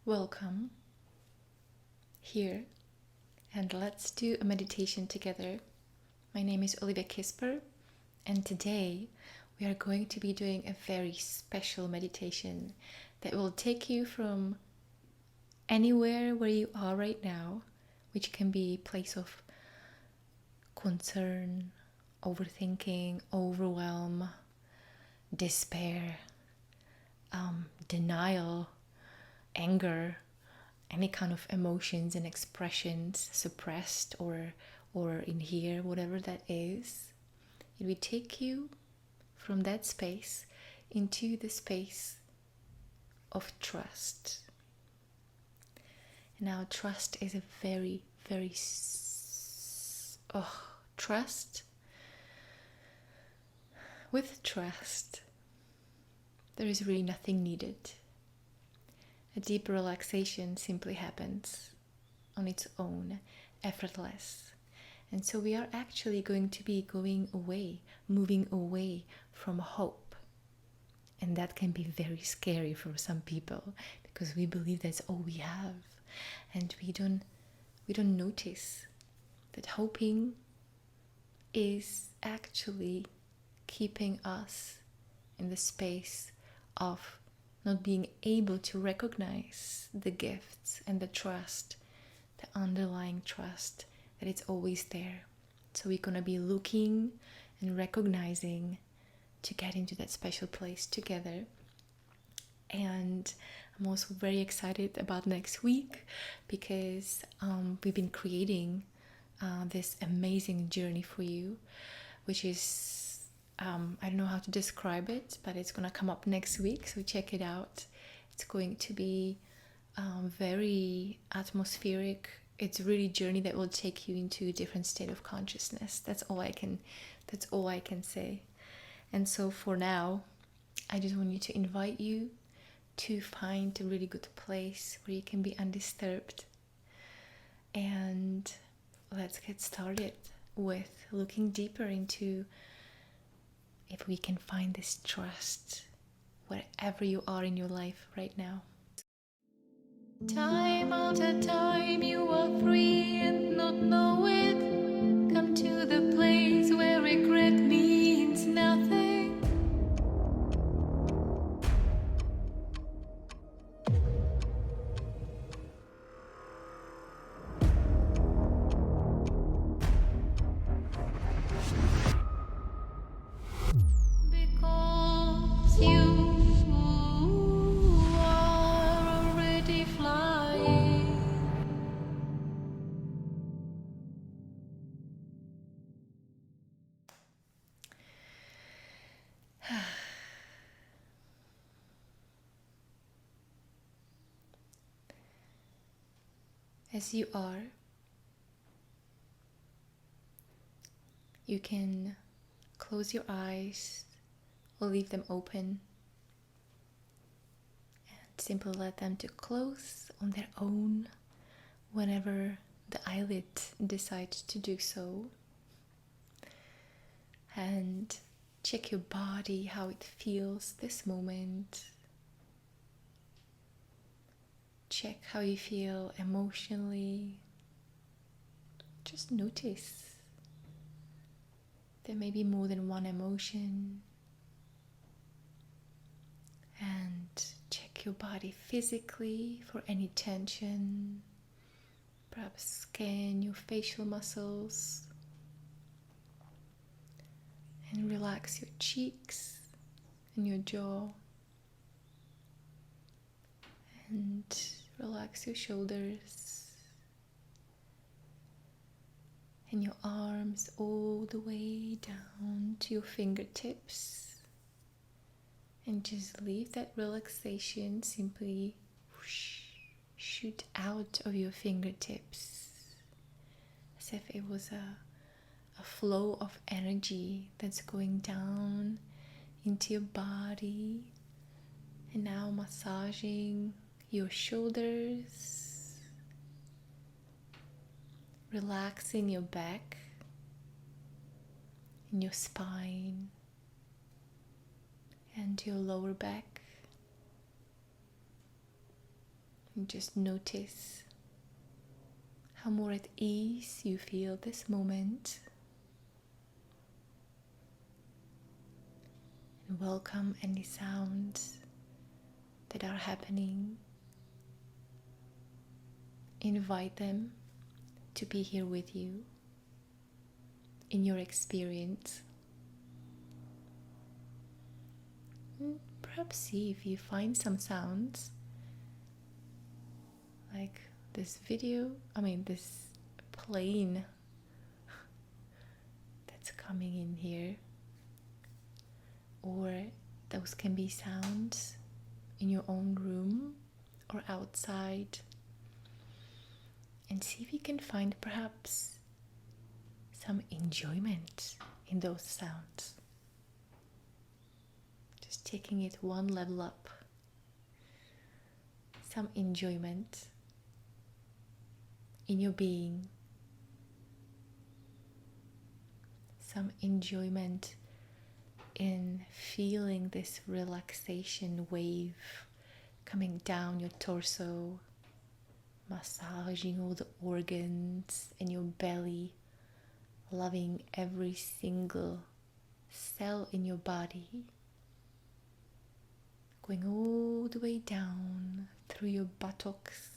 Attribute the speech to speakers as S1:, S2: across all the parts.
S1: Welcome here, and let's do a meditation together. My name is Olivia Kissper, and today we are going to be doing a very special meditation that will take you from anywhere where you are right now, which can be a place of concern, overthinking, overwhelm, despair, denial, anger, any kind of emotions and expressions suppressed or in here, whatever that is. It will take you from that space into the space of trust. Now, trust is a very, very trust. With trust, there is really nothing needed. A deep relaxation simply happens on its own, effortless. And so we are actually going to be moving away from hope. And that can be very scary for some people because we believe that's all we have. And we don't notice that hoping is actually keeping us in the space of not being able to recognize the gifts and the trust, the underlying trust that it's always there. So we're going to be looking and recognizing to get into that special place together. And I'm also very excited about next week because we've been creating this amazing journey for you, which is I don't know how to describe it, but it's going to come up next week, so check it out. It's going to be very atmospheric. It's really a journey that will take you into a different state of consciousness. That's all I can say. And so for now, I just want to invite you to find a really good place where you can be undisturbed. And let's get started with looking deeper into if we can find this trust wherever you are in your life right now. Time after time you are free and not know it. Come to the place where regret means nothing. Because you are already flying. As you are, you can close your eyes or leave them open and simply let them to close on their own whenever the eyelid decides to do so. And check your body, how it feels this moment. Check how you feel emotionally. Just notice. There may be more than one emotion. And check your body physically for any tension. Perhaps scan your facial muscles. And relax your cheeks and your jaw. And relax your shoulders. And your arms all the way down to your fingertips. And just leave that relaxation simply shoot out of your fingertips. As if it was a flow of energy that's going down into your body. And now massaging your shoulders. Relaxing your back and your spine and your lower back, And just notice how more at ease you feel this moment. And welcome any sounds that are happening. Invite them to be here with you in your experience. And perhaps see if you find some sounds like this plane that's coming in here, or those can be sounds in your own room or outside, and see if you can find perhaps some enjoyment in those sounds. Just taking it one level up. Some enjoyment in your being. Some enjoyment in feeling this relaxation wave coming down your torso, massaging all the organs in your belly, loving every single cell in your body, going all the way down through your buttocks,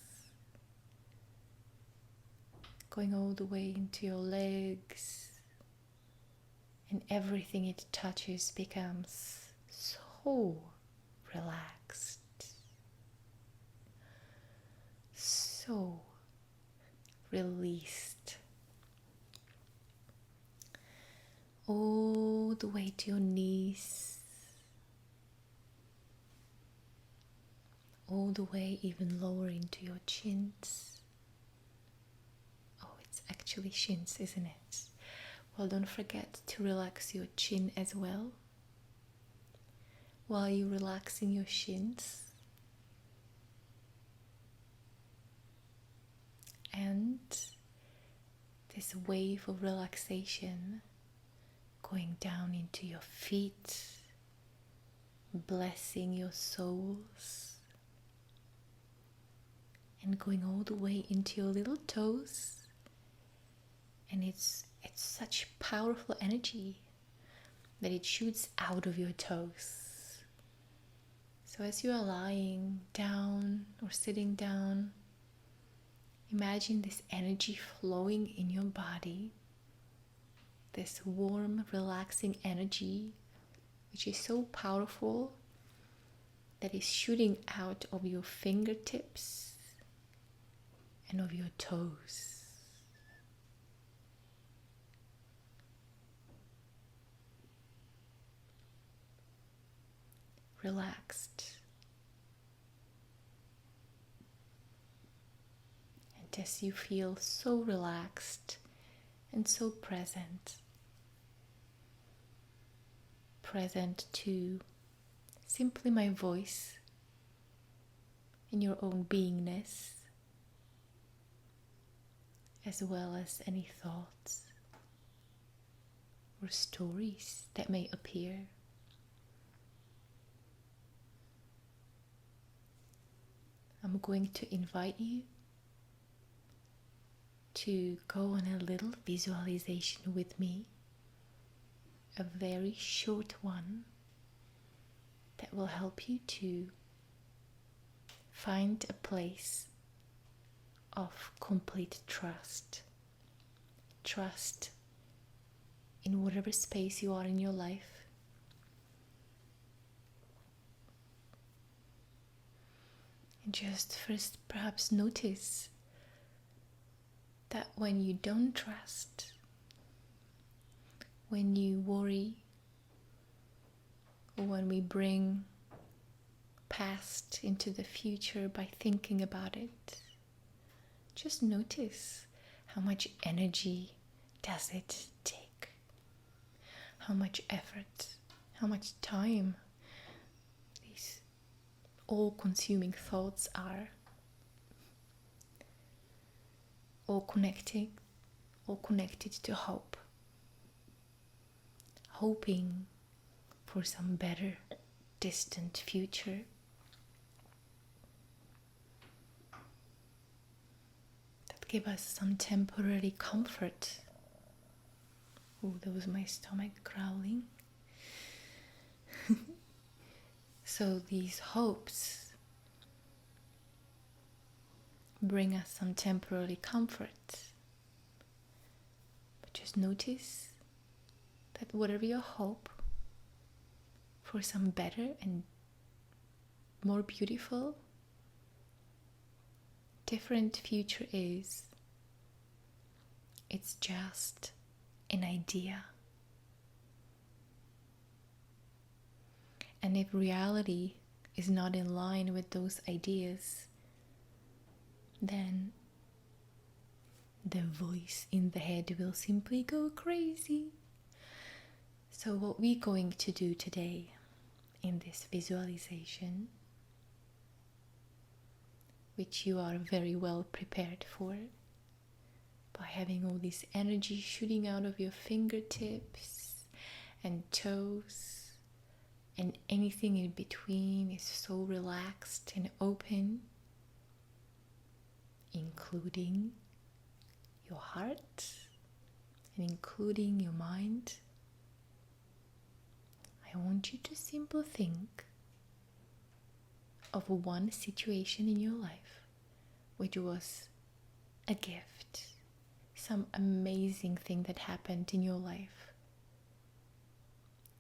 S1: going all the way into your legs, and everything it touches becomes so relaxed, so released, all the way to your knees, all the way even lower into your chins. Oh, it's actually shins, isn't it? Well, don't forget to relax your chin as well. While you're relaxing your shins, and this wave of relaxation going down into your feet, blessing your soles, and going all the way into your little toes. And it's such powerful energy that it shoots out of your toes. So as you are lying down or sitting down, imagine this energy flowing in your body, this warm, relaxing energy, which is so powerful that is shooting out of your fingertips and of your toes. Relaxed. And as you feel so relaxed and so present to simply my voice in your own beingness, as well as any thoughts or stories that may appear. I'm going to invite you to go on a little visualization with me, a very short one that will help you to find a place of complete trust. Trust in whatever space you are in your life. And just first perhaps notice that when you don't trust, when you worry, or when we bring past into the future by thinking about it, just notice how much energy does it take, how much effort, how much time these all-consuming thoughts are, all connected to hope, hoping for some better, distant future. give us some temporary comfort. Oh, that was my stomach growling. So these hopes bring us some temporary comfort. But just notice that whatever your hope for some better and more beautiful, different future is, it's just an idea. And if reality is not in line with those ideas, then the voice in the head will simply go crazy. So what we're going to do today in this visualization, which you are very well prepared for, by having all this energy shooting out of your fingertips and toes, and anything in between is so relaxed and open, including your heart and including your mind. I want you to simply think of one situation in your life which was a gift, some amazing thing that happened in your life,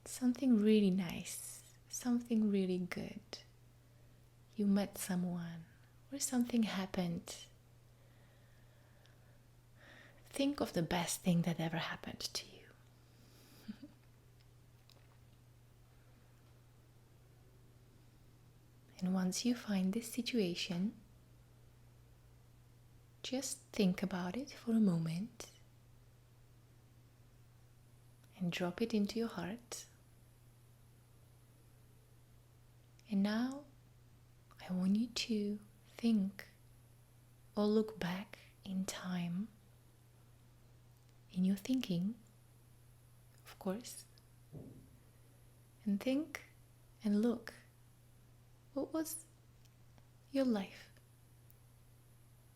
S1: something really nice, something really good. You met someone or something happened. Think of the best thing that ever happened to you. And once you find this situation, just think about it for a moment and drop it into your heart. And now I want you to think or look back in time, in your thinking, of course, and think and look. What was your life?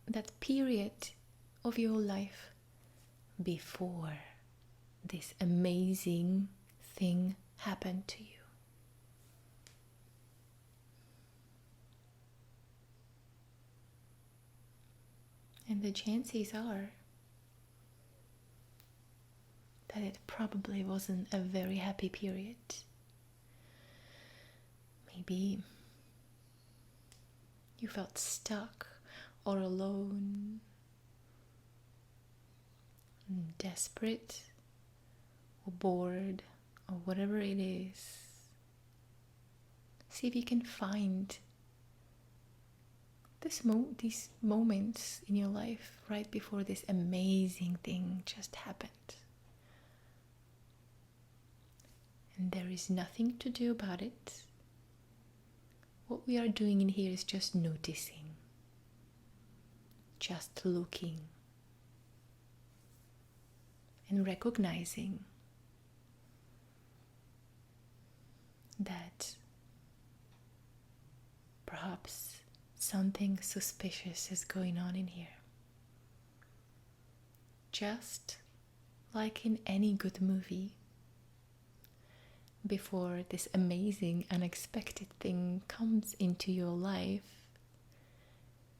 S1: That period of your life before this amazing thing happened to you. And the chances are that it probably wasn't a very happy period. Maybe you felt stuck or alone, desperate or bored or whatever it is. See if you can find these moments in your life right before this amazing thing just happened. And there is nothing to do about it. What we are doing in here is just noticing, just looking, and recognizing that perhaps something suspicious is going on in here. Just like in any good movie, before this amazing, unexpected thing comes into your life,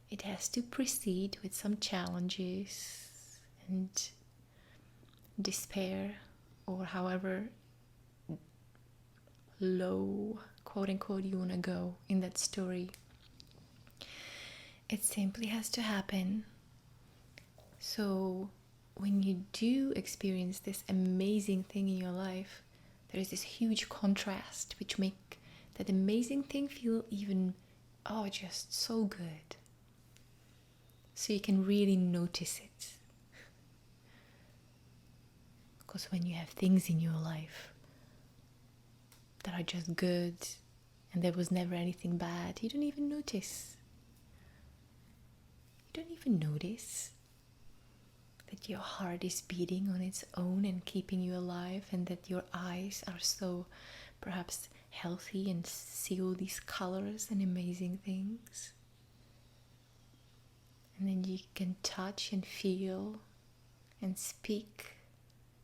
S1: it has to proceed with some challenges and despair, or however low, quote unquote, you want to go in that story. It simply has to happen. So when you do experience this amazing thing in your life, there is this huge contrast which make that amazing thing feel even, just so good. So you can really notice it. Because when you have things in your life that are just good and there was never anything bad, you don't even notice. You don't even notice that your heart is beating on its own and keeping you alive, and that your eyes are so perhaps healthy and see all these colors and amazing things. And then you can touch and feel and speak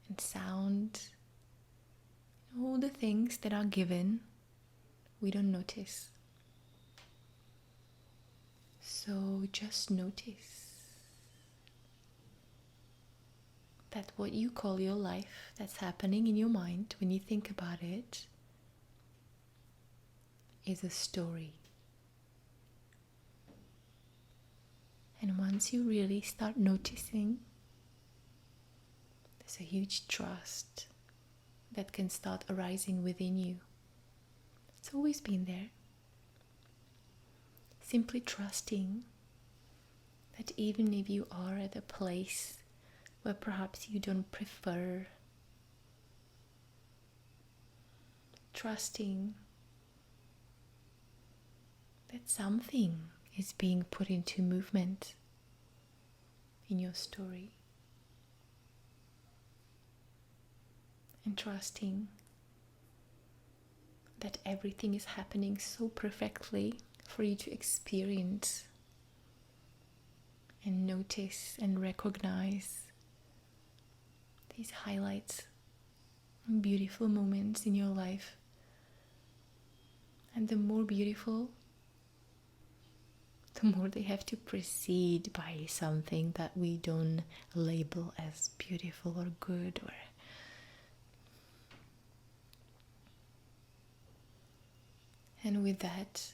S1: and sound. All the things that are given, we don't notice. So just notice that what you call your life, that's happening in your mind when you think about it, is a story. And once you really start noticing, there's a huge trust that can start arising within you. It's always been there. Simply trusting that even if you are at a place where perhaps you don't prefer, trusting that something is being put into movement in your story. And trusting that everything is happening so perfectly for you to experience and notice and recognize these highlights and beautiful moments in your life. And the more beautiful, the more they have to precede by something that we don't label as beautiful or good. And with that,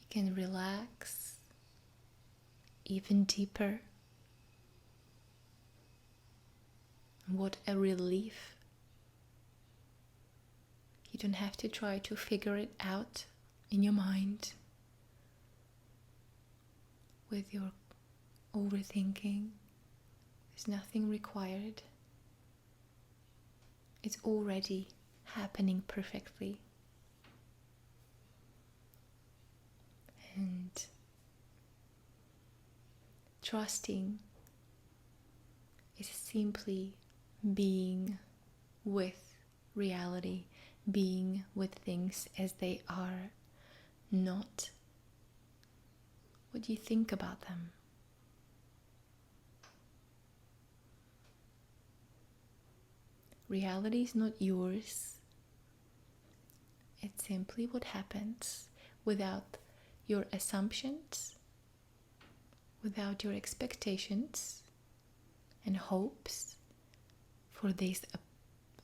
S1: you can relax even deeper. What a relief. You don't have to try to figure it out in your mind with your overthinking. There's nothing required. It's already happening perfectly. And trusting is simply being with reality, being with things as they are, not what you think about them. Reality is not yours. It's simply what happens without your assumptions, without your expectations and hopes for these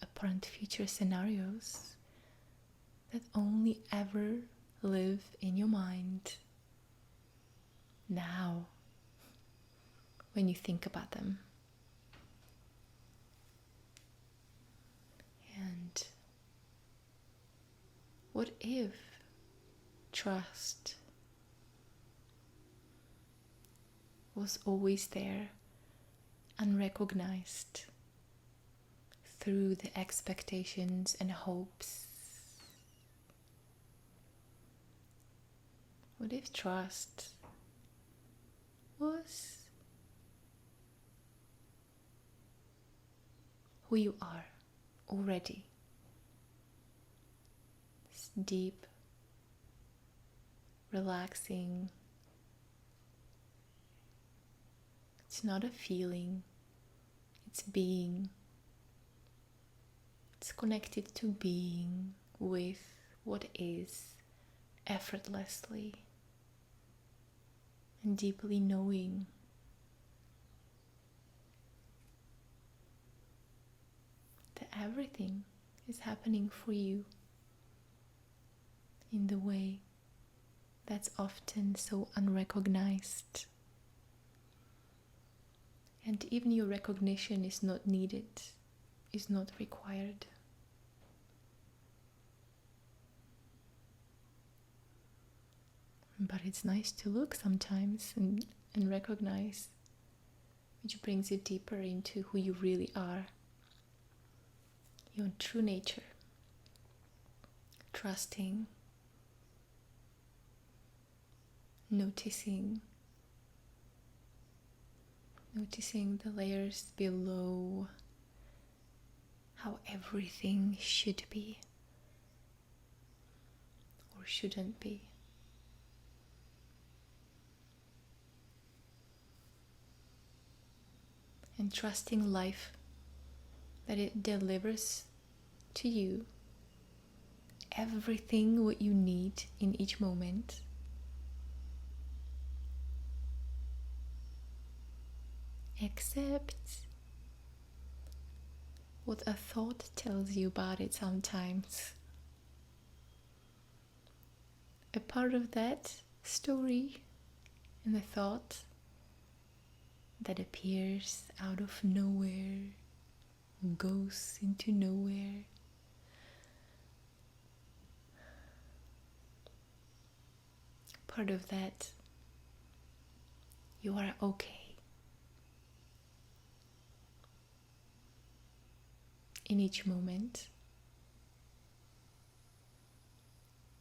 S1: apparent future scenarios that only ever live in your mind now when you think about them. And what if trust was always there, unrecognized through the expectations and hopes? What if trust was who you are already? It's deep, relaxing. It's not a feeling, it's being. It's connected to being with what is effortlessly and deeply knowing that everything is happening for you in the way that's often so unrecognized. And even your recognition is not needed, is not required. But it's nice to look sometimes and recognize, which brings you deeper into who you really are, your true nature. Trusting, noticing the layers below, how everything should be or shouldn't be. and trusting life that it delivers to you everything what you need in each moment. Accept what a thought tells you about it sometimes. A part of that story and the thought that appears out of nowhere, goes into nowhere. Part of that, you are okay. In each moment,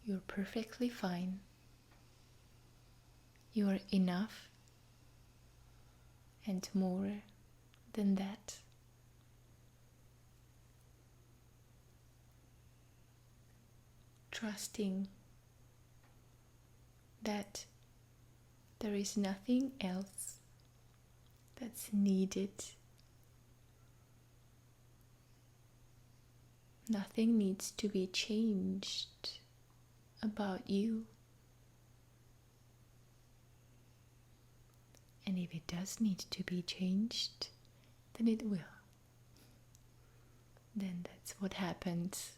S1: you're perfectly fine. You are enough and more than that. Trusting that there is nothing else that's needed. Nothing needs to be changed about you. And if it does need to be changed, then it will. Then that's what happens.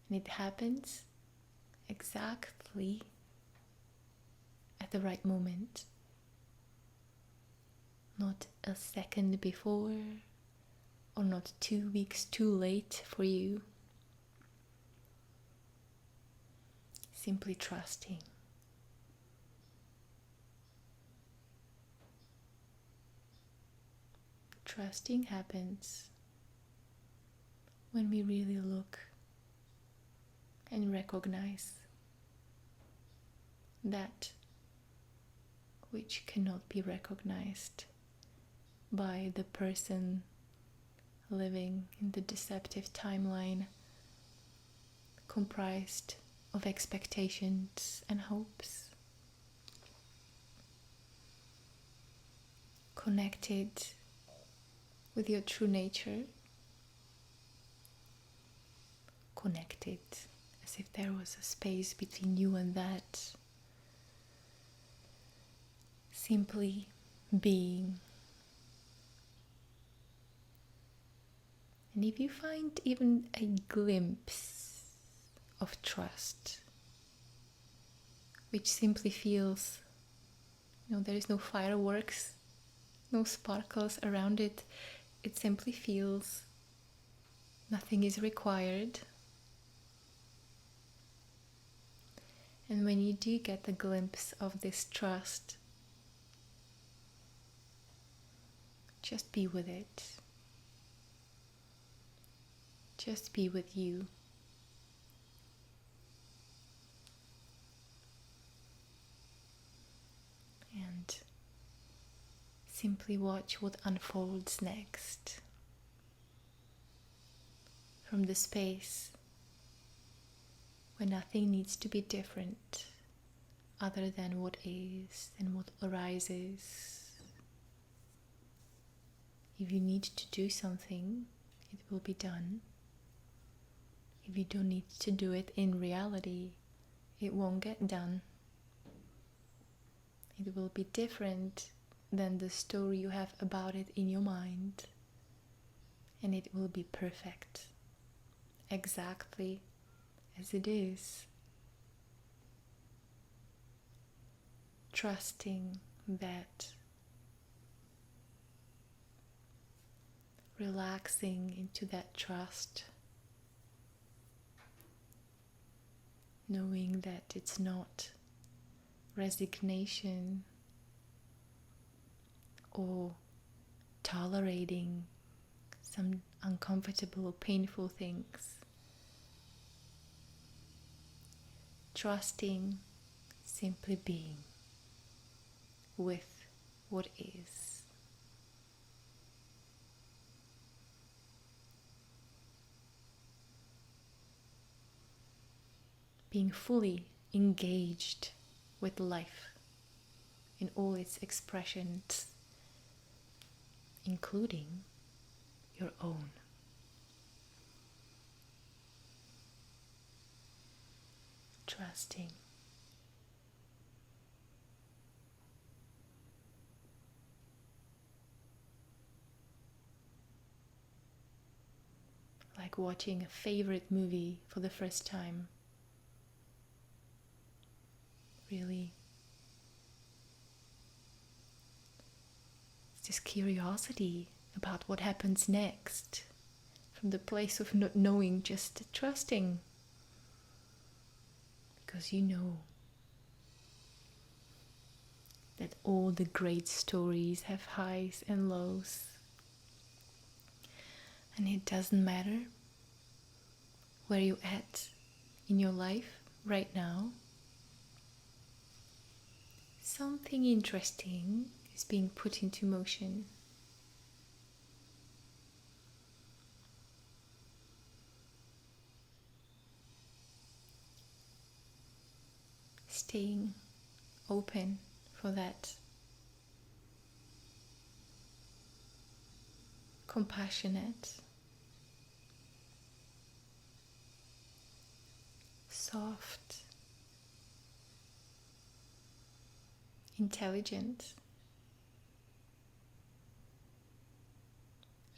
S1: And it happens exactly at the right moment. Not a second before, or not 2 weeks too late for you. Simply trusting. Trusting happens when we really look and recognize that which cannot be recognized by the person living in the deceptive timeline comprised of expectations and hopes, connected with your true nature, connected as if there was a space between you and that, simply being. And if you find even a glimpse of trust, which simply feels, there is no fireworks, no sparkles around it, it simply feels nothing is required. And when you do get the glimpse of this trust, just be with it. Just be with you. And simply watch what unfolds next. From the space where nothing needs to be different other than what is and what arises. If you need to do something, it will be done. If you don't need to do it in reality, it won't get done. It will be different than the story you have about it in your mind. And it will be perfect, exactly as it is. Trusting that, relaxing into that trust, knowing that it's not resignation or tolerating some uncomfortable, painful things. Trusting, simply being with what is. Being fully engaged with life in all its expressions, including your own. Trusting. Like watching a favorite movie for the first time. Really. It's this curiosity about what happens next. From the place of not knowing, just trusting. Because you know that all the great stories have highs and lows. And it doesn't matter where you're at in your life right now. Something interesting is being put into motion. Staying open for that. Compassionate. Soft. Intelligent.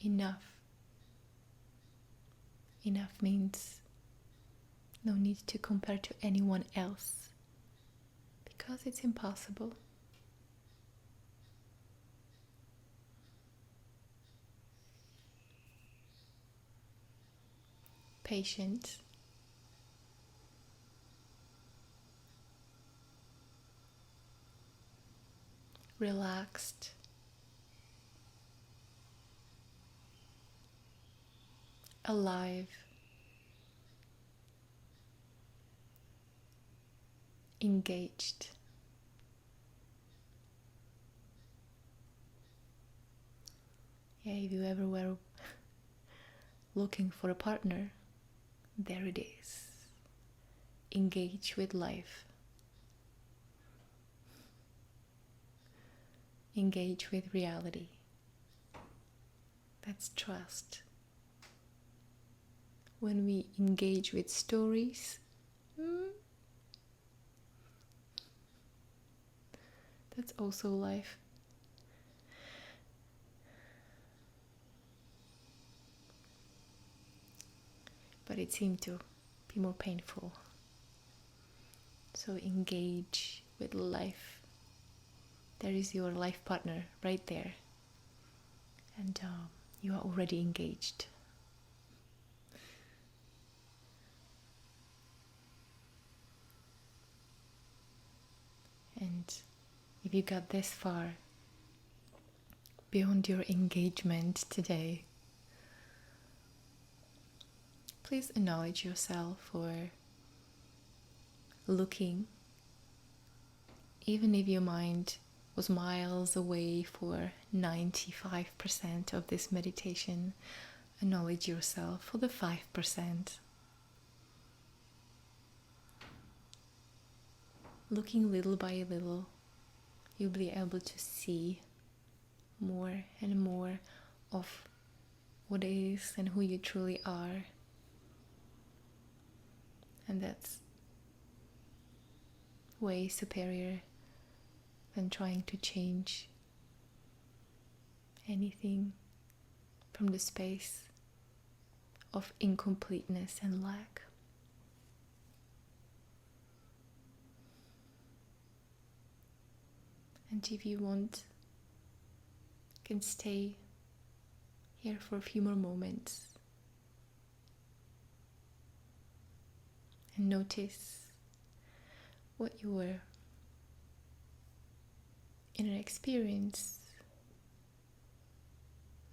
S1: Enough. Enough means no need to compare to anyone else, because it's impossible. Patient. Relaxed. Alive. Engaged. Yeah, if you ever were looking for a partner, there it is. Engage with life. Engage with reality. That's trust. When we engage with stories, that's also life. But it seemed to be more painful. So engage with life. There is your life partner right there. And you are already engaged. And if you got this far beyond your engagement today, please acknowledge yourself for looking, even if your mind was miles away for 95% of this meditation. Acknowledge yourself for the 5%. Looking little by little, you'll be able to see more and more of what is and who you truly are. And that's way superior than trying to change anything from the space of incompleteness and lack. And if you want, you can stay here for a few more moments and notice what you were in an experience,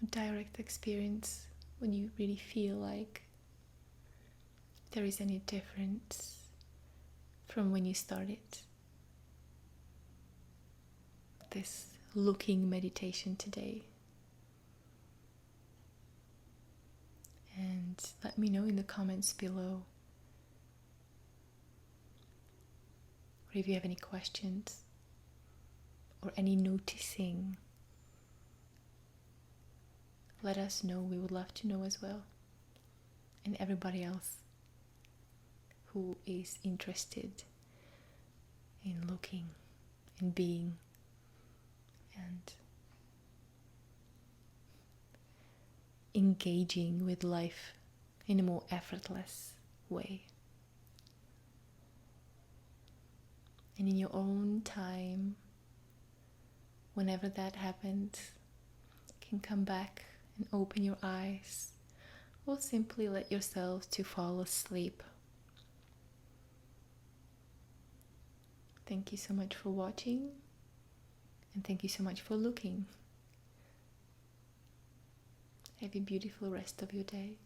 S1: a direct experience, when you really feel like there is any difference from when you started this looking meditation today. And let me know in the comments below, or if you have any questions or any noticing let us know. We would love to know as well. And everybody else who is interested in looking and being and engaging with life in a more effortless way. And in your own time, whenever that happens, you can come back and open your eyes, or simply let yourself to fall asleep. Thank you so much for watching, and thank you so much for looking. Have a beautiful rest of your day.